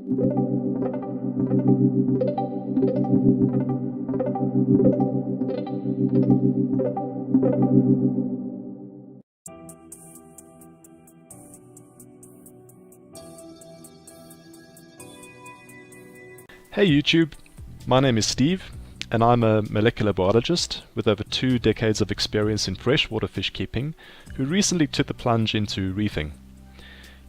Hey YouTube, my name is Steve and I'm a molecular biologist with over 2 decades of experience in freshwater fish keeping who recently took the plunge into reefing.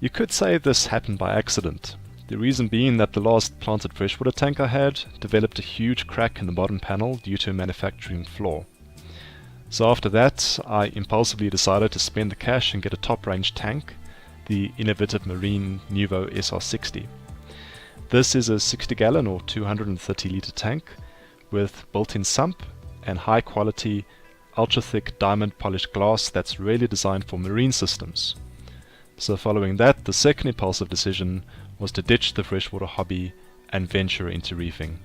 You could say this happened by accident, the reason being that the last planted freshwater tank I had developed a huge crack in the bottom panel due to a manufacturing flaw. So after that I impulsively decided to spend the cash and get a top range tank, the innovative Marine Nuvo SR60. This is a 60 gallon or 230 litre tank with built-in sump and high quality ultra thick diamond polished glass that's really designed for marine systems. So following that, the second impulsive decision was to ditch the freshwater hobby and venture into reefing.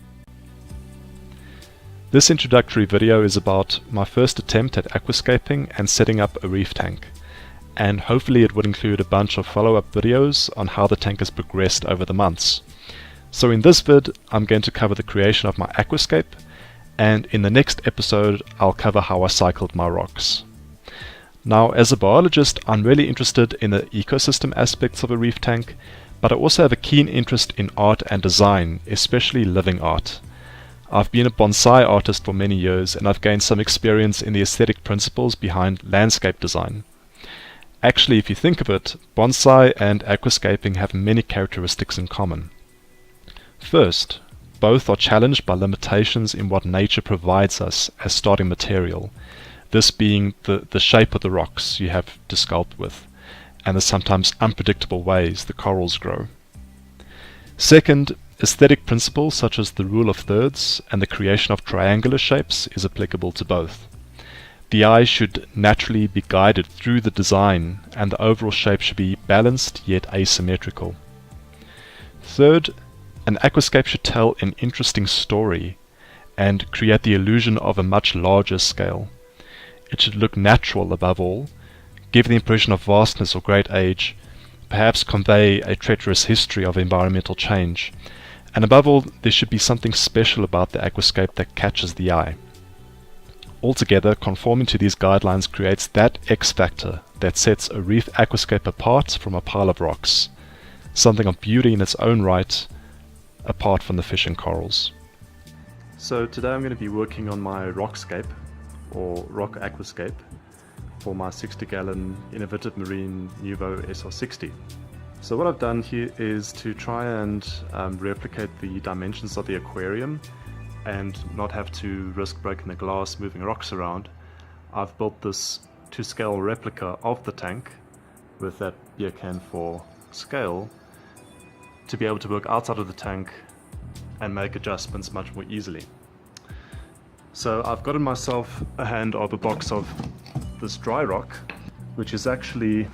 This introductory video is about my first attempt at aquascaping and setting up a reef tank, and hopefully it would include a bunch of follow-up videos on how the tank has progressed over the months. So in this vid, I'm going to cover the creation of my aquascape, and in the next episode I'll cover how I cycled my rocks. Now, as a biologist, I'm really interested in the ecosystem aspects of a reef tank, but I also have a keen interest in art and design, especially living art. I've been a bonsai artist for many years and I've gained some experience in the aesthetic principles behind landscape design. Actually, if you think of it, bonsai and aquascaping have many characteristics in common. First, both are challenged by limitations in what nature provides us as starting material, this being the shape of the rocks you have to sculpt with, and the sometimes unpredictable ways the corals grow. Second, aesthetic principles such as the rule of thirds and the creation of triangular shapes is applicable to both. The eye should naturally be guided through the design, and the overall shape should be balanced yet asymmetrical. Third, an aquascape should tell an interesting story and create the illusion of a much larger scale. It should look natural above all, give the impression of vastness or great age, perhaps convey a treacherous history of environmental change, and above all there should be something special about the aquascape that catches the eye. Altogether, conforming to these guidelines creates that X factor that sets a reef aquascape apart from a pile of rocks, something of beauty in its own right, apart from the fish and corals. So today I'm going to be working on my Rockscape, or Rock Aquascape, for my 60 gallon innovative Marine Nuvo SR60. So what I've done here is to try and replicate the dimensions of the aquarium and not have to risk breaking the glass moving rocks around. I've built this to scale replica of the tank with that beer can for scale, to be able to work outside of the tank and make adjustments much more easily. So I've gotten myself a hand of a box of this dry rock, which is actually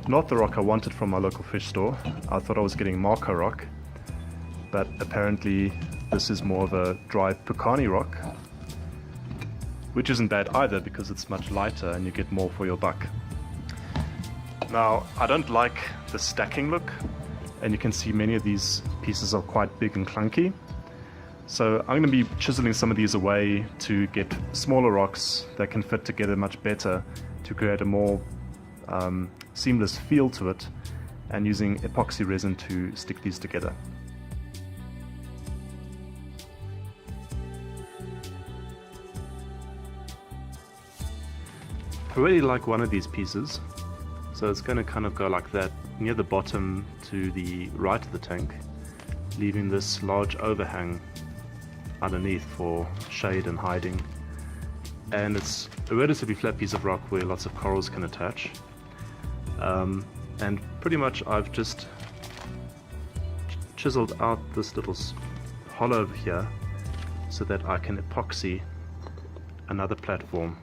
not the rock I wanted from my local fish store. I thought I was getting Marco rock, but apparently this is more of a dry Pucani rock, which isn't bad either because it's much lighter and you get more for your buck. Now, I don't like the stacking look, and you can see many of these pieces are quite big and clunky. So I'm going to be chiseling some of these away to get smaller rocks that can fit together much better to create a more seamless feel to it, and using epoxy resin to stick these together. I really like one of these pieces, so it's going to kind of go like that near the bottom to the right of the tank, leaving this large overhang underneath for shade and hiding. And it's a relatively flat piece of rock where lots of corals can attach. And pretty much I've just chiseled out this little hollow over here so that I can epoxy another platform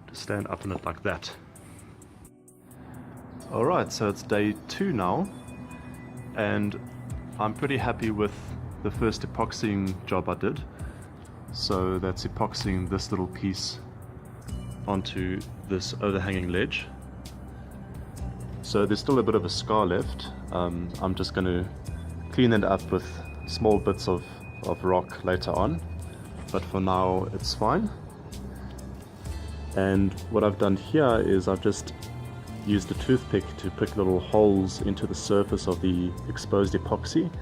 to stand up on it like that. Alright, so it's day 2 now, and I'm pretty happy with the first epoxying job I did. So that's epoxying this little piece onto this overhanging ledge. So there's still a bit of a scar left. I'm just going to clean it up with small bits of rock later on, but for now it's fine. And what I've done here is I've just used a toothpick to prick little holes into the surface of the exposed epoxy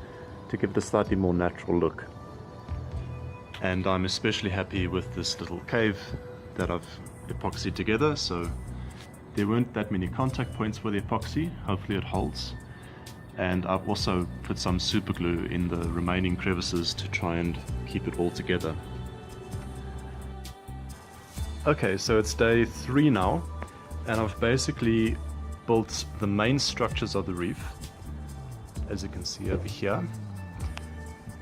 to give it a slightly more natural look. And I'm especially happy with this little cave that I've epoxied together, so there weren't that many contact points for the epoxy. Hopefully it holds. And I've also put some super glue in the remaining crevices to try and keep it all together. Okay, so it's day 3 now, and I've basically built the main structures of the reef, as you can see over here,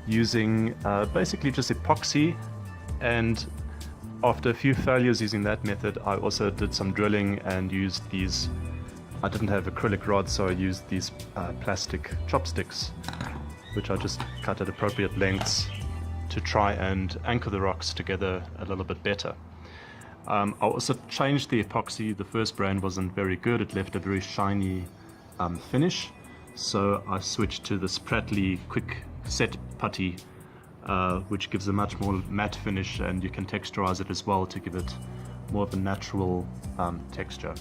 using basically just epoxy. And after a few failures using that method, I also did some drilling and used these, I didn't have acrylic rods, so I used these plastic chopsticks, which I just cut at appropriate lengths to try and anchor the rocks together a little bit better. I also changed the epoxy. The first brand wasn't very good, it left a very shiny finish, so I switched to this Pratley quick set putty, which gives a much more matte finish, and you can texturize it as well to give it more of a natural texture.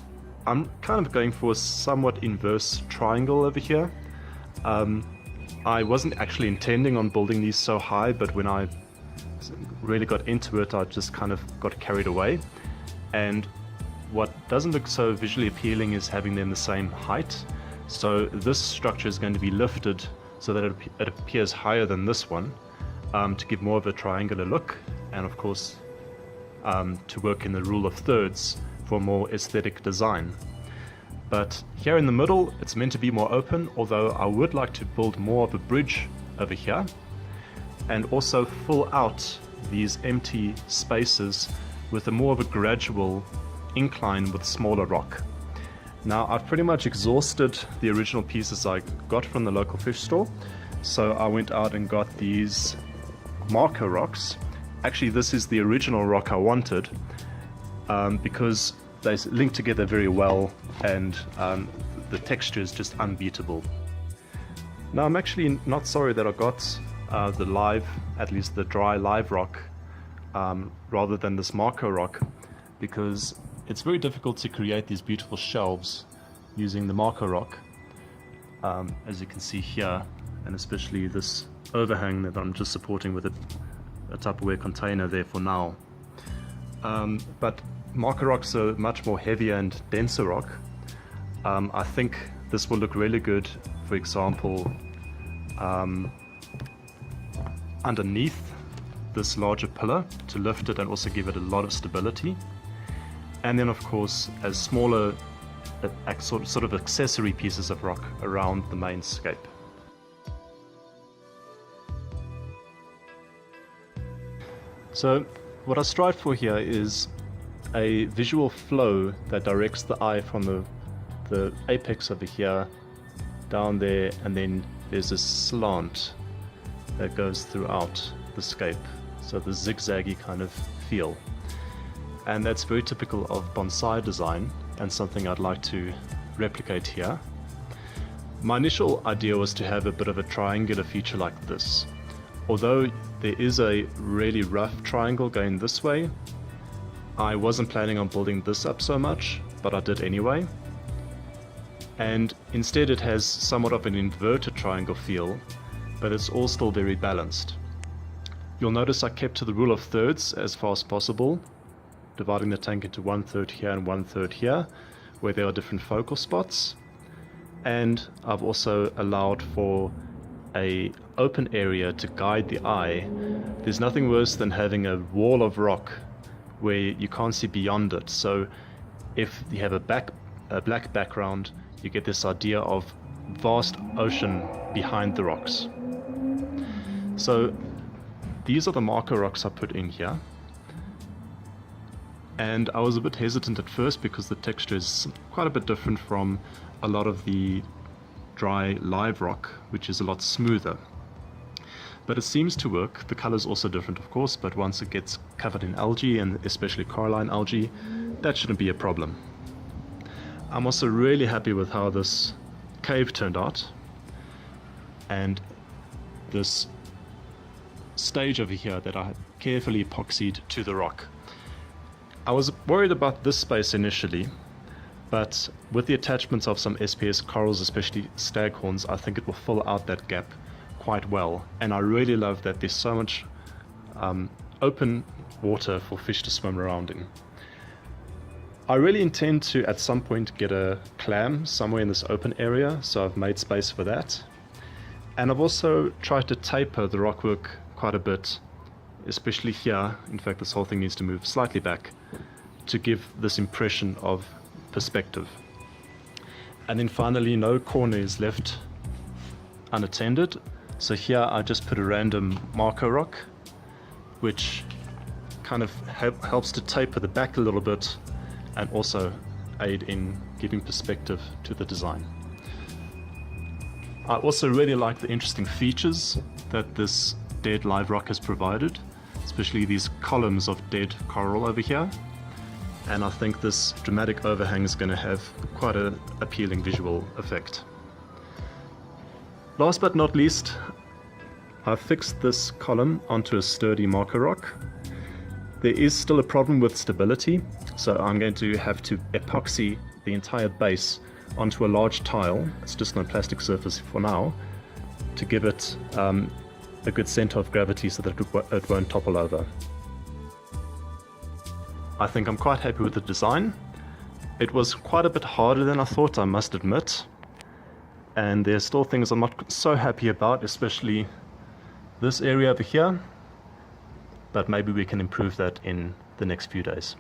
I'm kind of going for a somewhat inverse triangle over here. I wasn't actually intending on building these so high, but when I really got into it, I just kind of got carried away. And what doesn't look so visually appealing is having them the same height. So this structure is going to be lifted so that it appears higher than this one, to give more of a triangular look, and of course to work in the rule of thirds for more aesthetic design. But here in the middle it's meant to be more open, although I would like to build more of a bridge over here and also fill out these empty spaces with a more of a gradual incline with smaller rock. Now I've pretty much exhausted the original pieces I got from the local fish store, so I went out and got these marker rocks. Actually, this is the original rock I wanted, because they link together very well, and the texture is just unbeatable. Now I'm actually not sorry that I got the live, at least the dry live rock, rather than this marker rock, because it's very difficult to create these beautiful shelves using the marker rock, as you can see here, and especially this overhang that I'm just supporting with a Tupperware container there for now. But marker rocks are much more heavier and denser rock. I think this will look really good, for example, underneath this larger pillar to lift it and also give it a lot of stability. And then of course as smaller sort of accessory pieces of rock around the main scape. So what I strive for here is a visual flow that directs the eye from the apex over here down there, and then there's a slant that goes throughout the scape, so the zigzaggy kind of feel. And that's very typical of bonsai design and something I'd like to replicate here. My initial idea was to have a bit of a triangular feature like this. Although there is a really rough triangle going this way, I wasn't planning on building this up so much, but I did anyway. And instead it has somewhat of an inverted triangle feel, but it's all still very balanced. You'll notice I kept to the rule of thirds as far as possible, dividing the tank into 1/3 here and 1/3 here, where there are different focal spots. And I've also allowed for a open area to guide the eye. There's nothing worse than having a wall of rock where you can't see beyond it. So if you have a black background, you get this idea of vast ocean behind the rocks. So these are the marker rocks I put in here. And I was a bit hesitant at first because the texture is quite a bit different from a lot of the dry live rock, which is a lot smoother. But it seems to work. The color is also different, of course, but once it gets covered in algae, and especially coralline algae, that shouldn't be a problem. I'm also really happy with how this cave turned out. And this stage over here that I carefully epoxied to the rock. I was worried about this space initially, but with the attachments of some SPS corals, especially staghorns, I think it will fill out that gap quite well. And I really love that there's so much open water for fish to swim around in. I really intend to at some point get a clam somewhere in this open area, so I've made space for that. And I've also tried to taper the rockwork quite a bit, especially here. In fact, this whole thing needs to move slightly back to give this impression of perspective. And then finally, no corner is left unattended. So here I just put a random marker rock, which kind of helps to taper the back a little bit and also aid in giving perspective to the design. I also really like the interesting features that this dead live rock has provided, especially these columns of dead coral over here. And I think this dramatic overhang is going to have quite an appealing visual effect. Last but not least, I've fixed this column onto a sturdy marker rock. There is still a problem with stability, so I'm going to have to epoxy the entire base onto a large tile. It's just on a plastic surface for now, to give it a good center of gravity so that it won't topple over. I think I'm quite happy with the design. It was quite a bit harder than I thought, I must admit. And there's still things I'm not so happy about, especially this area over here. But maybe we can improve that in the next few days.